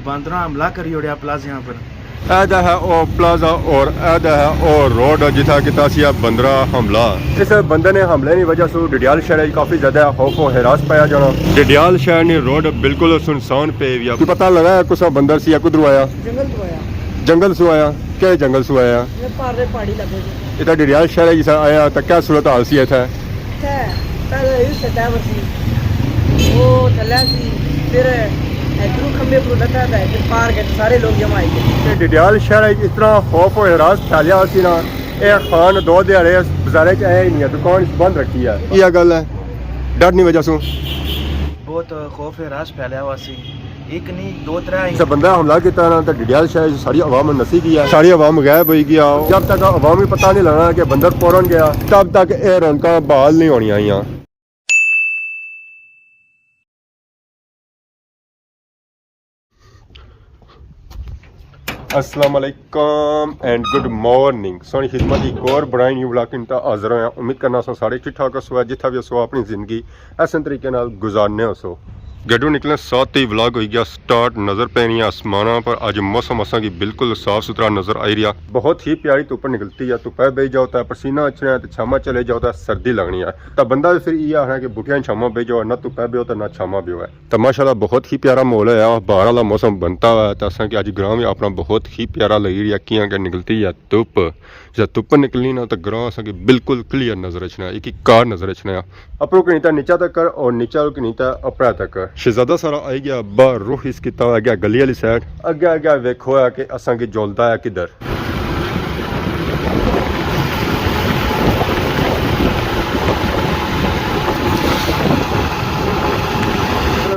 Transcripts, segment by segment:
बंदरा हमला करी उड़िया प्लाजिया पर ऐदा है ओ प्लाजा और ऐदा है ओ रोड जिथा किता सिया बंदरा हमला। इस बंदे ने हमले की वजह से डडियाल शहर काफ़ी ज़्यादा खौफ और हिरास पाया जाना। डडियाल शहर ने रोड बिल्कुल सुनसान पे हुआ। पता लगा है कुछ बंदर सी कुदरू आया? जंगल सु आया। क्या जंगल सु आया? इतना डडियाल शहर की आया तो क्या सूरत हाल सी इतना? डडियाल शहर इस तरह खौफ और हिरास फैलिया सी ना, ये खान दो दिहाड़े बाजारे च आया ही नहीं है, दुकान बंद रखी है। यह गल है डर नहीं वजह से बहुत खौफ हिरास फैलिया हुआ सी। एक नहीं दो तरह से बंदा हमला किया ना तो डडियाल शहर सारी आवाम नसी गई है, सारी आवाम गायब हो गया। जब तक आवाम ही पता नहीं लगना कि बंदर फौरन गया तब तक ये रौनक बहाल नहीं होनी आई। अस्सलाम वालेकुम एंड गुड मॉर्निंग। सोनी खिदमत एक और बड़ा न्यू ब्लॉग इंता हाजिर होया। उम्मीद करना सो सारे ठीक ठाक हो, जिथा भी सो अपनी जिंदगी ऐसे तरीके नाल गुजारने हो सो। गड्डू निकलने साथ ही व्लॉग हो गया स्टार्ट। नज़र पैनी आसमाना पर अज मौसम असा की बिल्कुल साफ सुथरा नज़र आई रहा। बहुत ही प्यारी धुप निकलती है, धुप्पे बह जाओ तो पसीना अचना है, तो छामा चले जाओ तो सर्दी लगनी है। तो बंदा भी फिर ये आना है कि बूटियां छामा बह जाओ, ना धुप्पे बहो तो ना छामा बहो है। तो माशाल्लाह बहुत ही प्यारा माहौल है, बाहर वाला मौसम बनता हुआ है। तो असा कि अज ग्रां भी अपना बहुत ही प्यारा लगी रही है। कियां के निकलती है धुप, जब धुप निकलनी ना तो ग्रां असा कि बिल्कुल क्लीयर नजर अचना है, एक कार नजर अचना है। अपनों की नीता नीचा तक और नीचा की नीता अपना तक शहजादा सारा आई गया बाहर रुख इस किता गया गली वाली साइड। अगे अगे वेखो है कि असा की जोलता है किधर।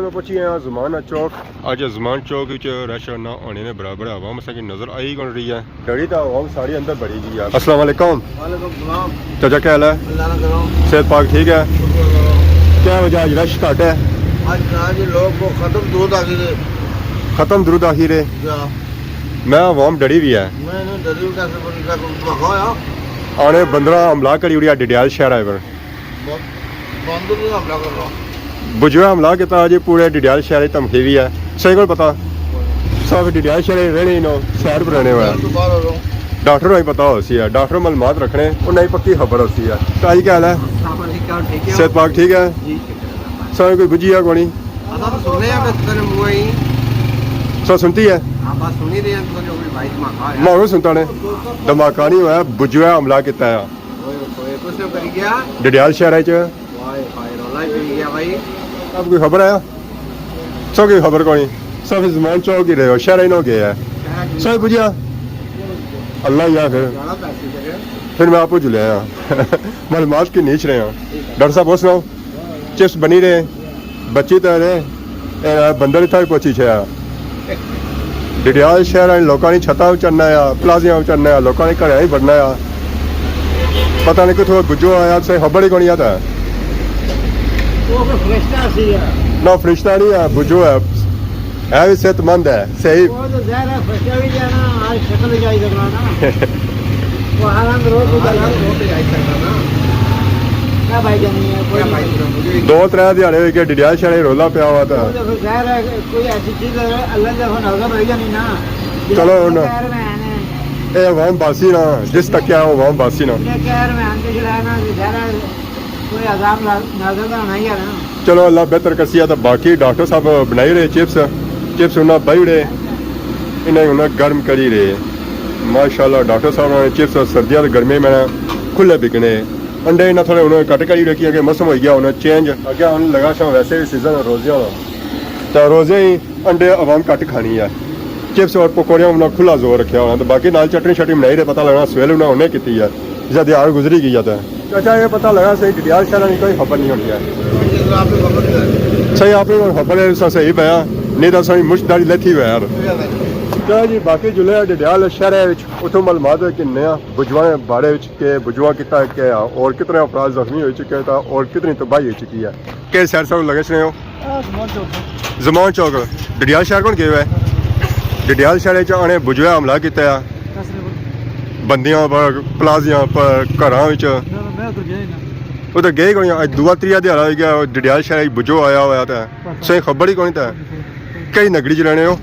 पहुंची है ज़माना चौक। अज ज़मान चौक रश ना होने ने बराबर आवाम असा की नजर आई कौन रही है। डरी तो आवाम सारी अंदर बड़ी गई है। अस्सलाम वालेकुम। चाचा क्या हाल है? सेहत पाक ठीक है? क्या वजह आज रश घट है? आज लोग को खत्म दुरूद आखिर है। मैं आवाम डरी भी है। आने बंदरा हमला करी उड़िया डडियाल शहर आए पर बुजुआ हमला किया अजे पूरे डडियाल शहर धमकी भी है। सही को पता सब डडियाल शहर रहने नो शहर पर रहने हुआ डॉक्टर को पता हो सी है, डॉक्टर मालूमात रखने उन्हें पक्की खबर होती है। ताई क्या हाल है? सेहत पाक ठीक है? सब कोई बुझी है कोनी सब सुनती है मैं सुनता ने धमाका नहीं हुआ। बुजुआ हमला किया डडियाल शहर च अब कोई खबर आया? सब कोई खबर कोनी, सब ज़मान चौक ही रहे हो, शहर ही ना गए है। सब बुझिया अल्लाह या फिर मैं आपको जुले मालूमात की नीच रहे हैं। डॉक्टर साहब बहुत सुनाओ, चिप्स बनी रहे बच्ची तो रहे बंदर इतना पहुंची छे। डडियाल शहर लोगों ने छत्ता चढ़ना है, प्लाजिया चढ़ना है, लोगों ने घर ही बढ़ना है। पता नहीं कितों गुजो आया से खबर ही कौन आता है ना फरिश्ता नहीं है, बुजो है भी सेहतमंद है। सही दो त्रै दिहाड़े हो गए डडियाल शहर रोला पिया हुआ था। चलो ये अवाम बासी ना जिस तक क्या अवाम बासी ना चलो अल्लाह बेहतर कसिया। तो बाकी डॉक्टर साहब बनाई रहे चिप्स उन्हें बही उड़े इन्हें उन्हें गर्म करी रहे। माशाल्लाह डॉक्टर साहब ने चिप्स सर्दियों गर्मी में खुले बिकने। अंडे इन्हें थोड़े उन्होंने कट करी रखी अगर मौसम हो गया उन्हें चेंज अगर उन्हें लगा शाम वैसे भी सीजन रोजे तो रोजे ही अंडे अवाम कट खानी है। चिप्स और पकौड़ियाँ उन्हें खुला जोर रखा होना। तो बाकी नाल चटनी शटनी बनाई रहे पता लगना सवेल उन्हें की है जब दिहाड़ गुजरी गई है। अच्छा ये पता लगा सही डडियाल शहर की कोई खबर नहीं होनी है। सही आपने खबर है सही पाया नहीं तो सही मुश्तदारी लेती हुआ यार। चलो जी बाकी जुले डडियाल शहर उतों मालूमात कि नया बुजुआ के बारे के बुजुआ कितना क्या और कितने अपराध जख्मी हो चुके हैं और कितनी तबाही हो चुकी है। किस शहर से लगे सुने हो? ज़मान चौक डडियाल शहर कौन गए हुए? डडियाल शहर च आने बुजुआ हमला किया बंदियां पर प्लाजिया पर घर वो तो गए कोई अज दूआ त्रीआ दिहाड़ा हो गया डडियाल शहर बुजो आया हुआ था। सही खबर ही कौन था कई नगरी च रहने हो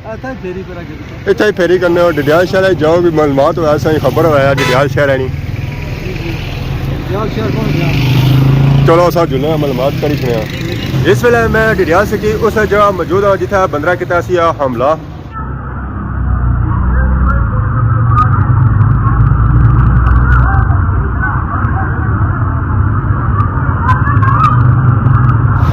आता फेरी पर आके ਇੱਥੇ ਹੀ ਫੇਰੀ ਕਰਨੇ ਹੋ ਡਡਿਆਲ ਸ਼ਹਿਰ ਜੋ ਵੀ ਮਾਲੂਮਾਤ ਹੋਇਆ ਸਾਈ ਖਬਰ ਹੋਇਆ ਡਡਿਆਲ ਸ਼ਹਿਰ ਹੈ ਨਹੀਂ यार शहर कौन गया ਚਲੋ ਅਸਾਂ ਜੁਨੇ ਮਾਲੂਮਾਤ ਕਰੀ ਸੁਣਿਆ ਇਸ ਵੇਲੇ ਮੈਂ ਡਡਿਆਲ ਸਿਟੀ ਉਸ ਜਗ੍ਹਾ ਮੌਜੂਦ ਹਾਂ ਜਿੱਥੇ ਬੰਦਰਾ ਕੀਤਾ ਸੀ ਆ ਹਮਲਾ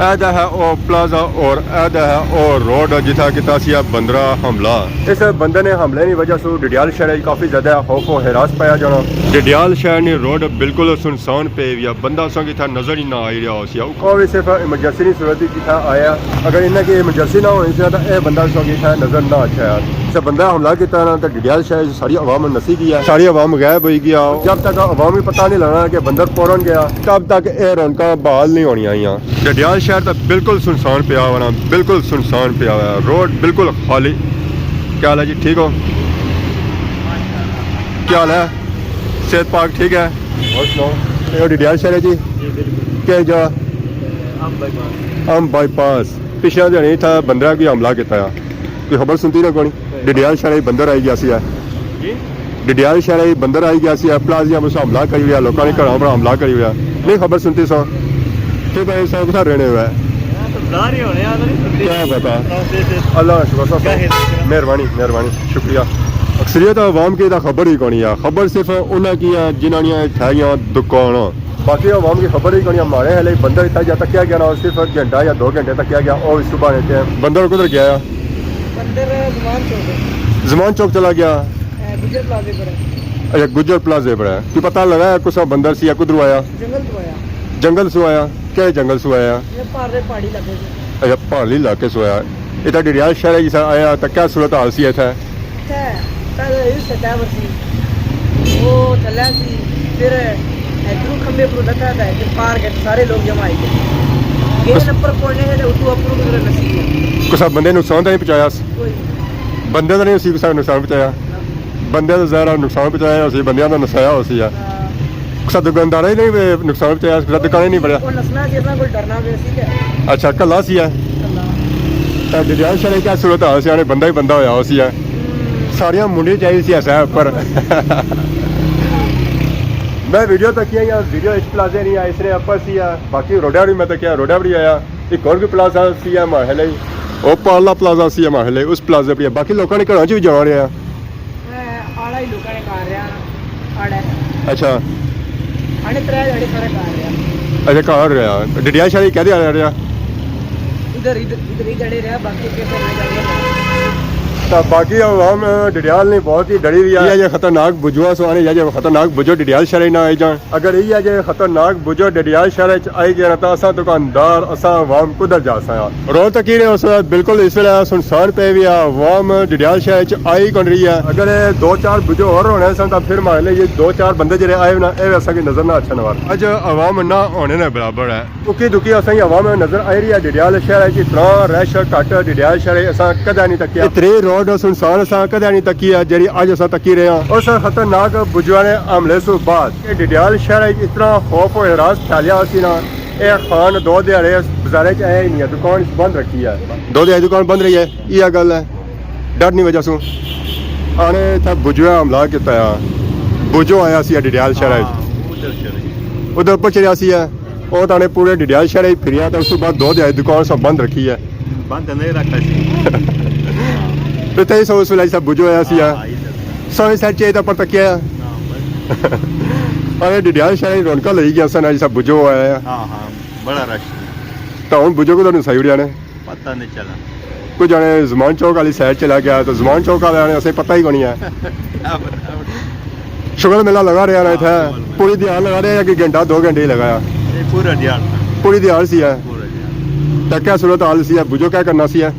ਇਹਦਾ ਹੈ ਉਹ ਪਲਾਜ਼ਾ ਔਰ ਇਹਦਾ ਹੈ ਉਹ ਰੋਡ ਜਿੱਥੇ ਕੀਤਾ ਸੀ ਆ ਬੰਦਰਾ ਹਮਲਾ ਇਸ ਬੰਦੇ ਨੇ ਹਮਲੇ ਦੀ ਵਜ੍ਹਾ ਤੋਂ ਡਡਿਆਲ ਸ਼ਹਿਰ ਵਿੱਚ ਕਾਫੀ ਜ਼ਿਆਦਾ ਖੌਫ ਹੋ ਹਰਾਸ ਪਾਇਆ ਜਾਣਾ ਡਡਿਆਲ ਸ਼ਹਿਰ ਦੀ ਰੋਡ ਬਿਲਕੁਲ ਸੁਨਸਾਨ ਪਈ ਵੀ ਆ ਬੰਦਾ ਸੰਗ ਇੱਥੇ ਨਜ਼ਰ ਹੀ ਨਾ ਆ ਰਿਹਾ ਸੀ ਉਹ ਵੀ ਸਿਰਫ ਐਮਰਜੈਂਸੀ ਦੀ ਸੂਰਤ ਵਿੱਚ ਇੱਥੇ ਆਇਆ ਅਗਰ ਇਹਨਾਂ ਕੀ ਐਮਰਜੈਂਸੀ ਨਾ ਹੋਣੀ ਸੀ ਤਾਂ ਇਹ ਬੰਦਾ ਸੰਗ ਇੱਥੇ ਨਜ਼ਰ ਨਾ ਆਇਆ ਯਾਰ जब बंदा हमला किया ना तो डडियाल शहर सारी आवाम नसी गया सारी आवाम गायब हो गया जब तक आवाम ही पता नहीं लगना कि बंदर फौरन गया तब तक ये रौनक बहाल नहीं होनी आई डडियाल शहर तो बिल्कुल सुनसान पिया हुआ बिल्कुल सुनसान पिया हुआ रोड बिल्कुल खाली क्या हाल है जी ठीक हो क्या हाल है सेहत पाक ठीक है और सुनाओ डडियाल शहर है जी क्या जगह आम बाईपास पिछले दिन था बंदरा भी हमला किया कोई खबर सुनती ना कोनी डडियाल शहर बंदर आई गया सी डडियाल शहर बंदर आई गया सी प्लाजिया में हमला करी हुआ लोगों ने घर पर हमला करी हुआ नहीं खबर सुनती सो कि भाई सब कितना रहने हुआ है क्या पता अल्लाह शुक्र मेहरबानी मेहरबानी शुक्रिया अक्सरियत आवाम की खबर ही कोनी है खबर सिर्फ उन्हें की जिन्होंने ठहरियाँ दुकान बाकी आवाम की खबर ही कोनी हमारे हले बंदर इतना ज्यादा तकिया गया ना सिर्फ घंटा या 2 घंटे तकिया गया और सुबह रहते हैं बंदर किधर गया जमान चौक चला गया गुजर प्लाजे पर है अच्छा गुजर प्लाजे पर है कि पता लगा है कुछ बंदर सी कुदर आया जंगल तो आया जंगल से आया क्या जंगल से आया ये पहाड़ी लगे थे अच्छा पहाड़ी इलाके से आया इतना डडियाल शहर जिस आया तो क्या सूरत हाल सी है पहले इस सतह पर सी वो चला सी फिर इधर खंबे पर लगा था फिर पार के सारे लोग जमा आए गेट नंबर पड़ने से उठो अपर गुजर नसीब कुछ बंदे नुकसान तो नहीं पहुँचाया कोई बंदे का नहीं उसी कुछ नुकसान पहुँचाया बंदे का ज़्यादा नुकसान पहुँचाया उसी बंदियां का नसाया उसी है कुछ दुकानदार ही नहीं नुकसान पहुँचाया कुछ दुकान ही नहीं बढ़िया वो नसना जितना कोई डरना भी सी है अच्छा कला सी है डडियाल शहर क्या सूरत हाल से बंदा ही बंदा होया उसी है सारिया मुंडी चाहिए सी ऐसा ऊपर मैं वीडियो तक किया वीडियो इस प्लाजे नहीं आया इसने अपर सी है बाकी रोडा भी मैं तो क्या रोडा भी आया एक और भी प्लाजा सी है महल वो पाला प्लाजा सी है महल उस प्लाजे पर बाकी लोगों ने घरों च भी जा रहे हैं आड़ा ही लोगों ने कर रहा आड़ा अच्छा आने त्रै जड़े सारे कर रहा अच्छा घर रहा डडियाल शहर कहते आ रहा इधर इधर इधर ही जड़े रहा बाकी के ना जाने तो बाकी आवाम डडियाल ने बहुत ही डरी हुई है ये खतरनाक बुजुआ सुहाने या खतरनाक बुजो डडियाल शहर ना आई जान अगर यही है जो खतरनाक बुजो डडियाल शहर आई गया तो असा दुकानदार असा आवाम कुधर जा सा रोज तक ही उस बिल्कुल इस वे सुनसान पे भी आवाम डडियाल शहर आई कौन रही है अगर 2-4 बुजो और होने सन तो फिर मान ये 2-4 बंदे जो आए ना ये असा की नजर ना अच्छा नवार अज आवाम ना होने ने बराबर है उकी दुखी असा ही आवाम नजर आई रही है डडियाल शहर इतना रश घट डडियाल शहर असा कदा नहीं तकिया त्रे रोड सुनसान असा कदा नहीं तकी है जी अज असा तकी रहे हैं उस खतरनाक बुजुआ ने हमले से बाद डडियाल शहर इतना खौफ और हरास फैलिया सी ना ये खान 2 दिहाड़े बाजारे च आया ही नहीं है दुकान बंद रखी है 2 दिहाड़ी दुकान बंद रही है यह गल है डर नहीं वजह से आने था बुजुआ हमला किया बुजो आया सी डडियाल शहर उधर उपर चलिया सी है वो तो पूरे डडियाल शहर फिरिया तो उस बाद 2 दिहाड़ी दुकान सब बंद रखी है बंद नहीं रखा सी तो तई सो उस वेले सब बुझो आया सी सोने साइड चाहिए तो पर तकिया अरे डडियाल शहर रौनक लई गया सन सब बुझो आया हाँ हाँ बड़ा रश तो हम बुझो को तो सही उड़िया ने पता नहीं चला कोई जाने जमान चौक वाली साइड चला गया तो जमान चौक वाले ने असें पता ही कोनी है शुगर मेला लगा रहा है था पूरी दिहाड़ लगा रहे हैं कि घंटा 2 घंटे ही लगाया पूरा दिहाड़ पूरी दिहाड़ सी है पूरा दिहाड़ तो क्या सूरत हाल सी है बुझो क्या करना सी है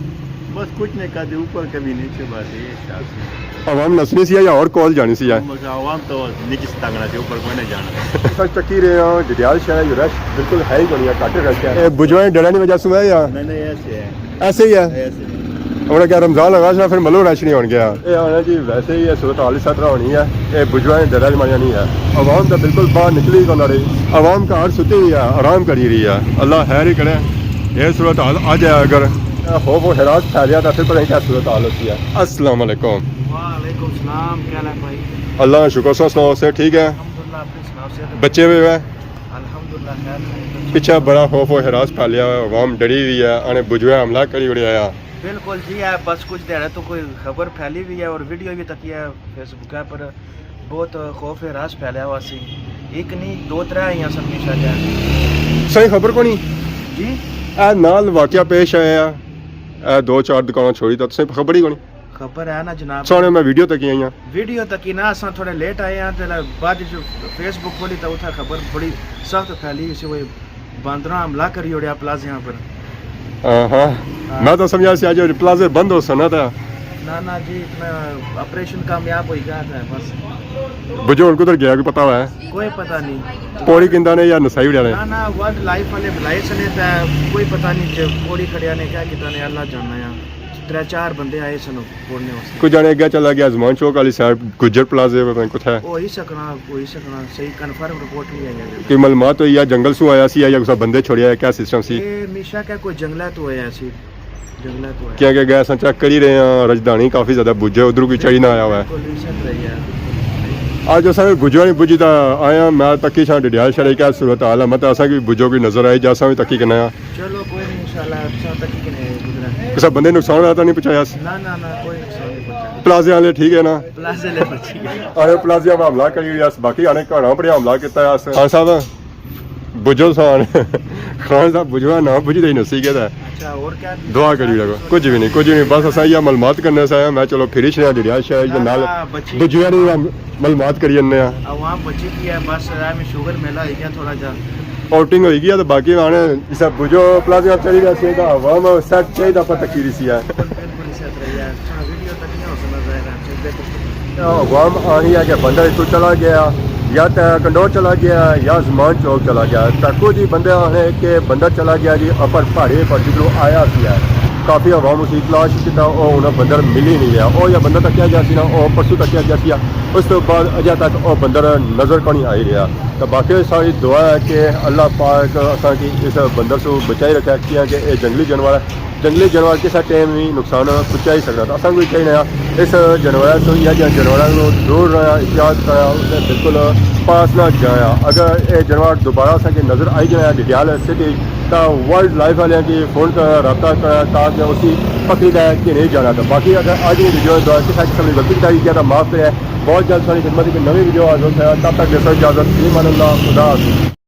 बस कुछ नहीं कर ऊपर कभी नीचे बस ये हिसाब से आवाम नसनी सी है या और कॉल जानी सी है बस आवाम तो नीचे से तंगना चाहिए ऊपर कोई नहीं जाना सच चक्की रहे हैं डडियाल शहर रश बिल्कुल है ही कोनी है काटे रश है बुझवाए डरा नहीं वजह से है या नहीं ऐसे है ऐसे ही है ऐसे हमने क्या रमजान लगा फिर मलो रश नहीं हो गया ये आना जी वैसे ही है सूरत हाल इस तरह होनी है ये बुझवाए डरा जमाया नहीं है आवाम तो बिल्कुल बाहर निकली को ना रही आवाम का हर सुती हुई है आराम करी रही है अल्लाह खैर ही करे ये सूरत हाल आ जाए अगर खौफ और हरास फैलिया था, फिर पता नहीं क्या सूरत हाल होती है। अस्सलाम वालेकुम। वालेकुम सलाम, क्या हाल है भाई? अल्लाह का शुक्र, सुनाओ से ठीक है? अल्हम्दुलिल्लाह, अपनी सुनाओ सेहत? बच्चे भी है अल्हम्दुलिल्लाह खैर है। पीछे बड़ा खौफ और हरास फैलिया हुआ है, अवाम डरी हुई है, आने बुझवे हमला करी उड़िया है। बिल्कुल जी है, बस कुछ देर है तो कोई खबर फैली हुई है और वीडियो भी तक है फेसबुक है पर बहुत खौफ है रास फैलिया हुआ सी। एक नहीं दो तरह आई सन इंशाअल्लाह सही खबर को नहीं जी। ए नाल वाकया पेश आया ए 2-4 दुकान छोड़ी तो सही खबर ही को नहीं खबर है ना जनाब, सोने मैं वीडियो तक आई हां। वीडियो तक ही ना असां थोड़े लेट आए हैं तो बाद जो फेसबुक खोली तो उठा खबर बड़ी सख्त फैली हुई सी, वो बांदरा हमला करी उड़िया प्लाजा यहाँ पर। हाँ मैं तो समझा सी आज प्लाजे बंद हो सना था ना जी, इतना ऑपरेशन कामयाब हो गया था बस। बुझो उनको उधर गया कोई पता हुआ है कोई पता नहीं, पौड़ी किंदा ने या नसाई उड़िया ने ना वर्ल्ड लाइफ वाले बुलाए सने था, कोई पता नहीं जो कोड़ी खड़िया ने क्या किता ने अल्लाह जाना है। 3-4 बंदे आए सन फोड़ने वास्ते। कुछ जाने गया चला गया जमान चौक वाली साइड गुज्जर प्लाजे पे कुछ है हो ही सकना सही कन्फर्म रिपोर्ट नहीं आई कि मालूमात तो या जंगल सु आया सी या कुछ बंदे छोड़िया है, क्या सिस्टम सी ये मिशा का कोई जंगला तो है ऐसी जंगला तो है क्या क्या गया सन चेक कर ही रहे हैं, राजधानी काफी ज्यादा बुझे उधर कोई चढ़ी ना आया हुआ है। पोल्यूशन रही है। आज असां गुजवा नहीं बुझी आया मैं तकी छा डिडियाल शरे क्या सूरत हाल है मत असां की बुझो की नजर आई जा भी तकी कना चलो कोई नहीं इंशाल्लाह अच्छा तक ही नहीं गुजरा। किसी बंदे नुकसान आता नहीं पहुंचाया ना कोई नुकसान नहीं पहुंचा। प्लाजे वाले ठीक है ना प्लाजे ले बची गए। आने प्लाजे में हमला करी हुई बाकी आने घड़ा पर हमला किया खान साहब बुझो सान खान साहब बुझवा ना बुझी दे नसी के अच्छा और क्या दुआ करी लगो कुछ भी नहीं बस असा ये मालूमात करने से आया मैं चलो फिर छे डिडियाल शहर के नाल बुझवा नहीं मालूमात करी जन्ने आवाम बची की है बस में शुगर मेला हो गया थोड़ा जा आउटिंग होगी तो बाकी आने इस बुझो प्लाजा चली गया सी आवाम सेट चाहिए पर तकीरी सी है बिल्कुल सेट रही है। अच्छा वीडियो तक नहीं हो समझ आएगा आवाम आनी है कि बंदा इतों चला गया या तो कंडोर चला गया या जमान चौक चला गया तको जी बंदे आने के बंदा चला गया जी अपर पहाड़े पर जो आया सी है काफ़ी आवाम उसी तलाश किया उन्हें बंदर मिल ही नहीं रहा और या बंदा तकिया गया सी ना परसों तकिया गया सी उस तो बाद अजे तक वो बंदर नज़र को नहीं आई रहा। तो बाकी सारी दुआ है कि अल्लाह पाक असा की इस बंदर से बचाई रखा कि ये जंगली जानवर है, जंगली जानवर किसी टाइम भी नुकसान पहुँचा ही सकता। असा भी चाहिए इस जानवर से या जानवरों को दूर रहा एहतियात करा उसने बिल्कुल पास ना जाया। अगर ये जानवर दोबारा से नज़र आई जाए डिडियाल सिटी तो वर्ल्ड लाइफ वाले की फ़ोन का रब्ता करा ताकि उसी पकड़ी जाए कि नहीं जाना। तो बाकी अगर आज की वीडियो किसी किस्म की गलती की किया तो माफ़ करें। बहुत जल्द सारी खिदमत की नवी वीडियो आज होता है, तब तक जैसा इजाज़त ईमान अल्लाह खुदा हाफ़िज़।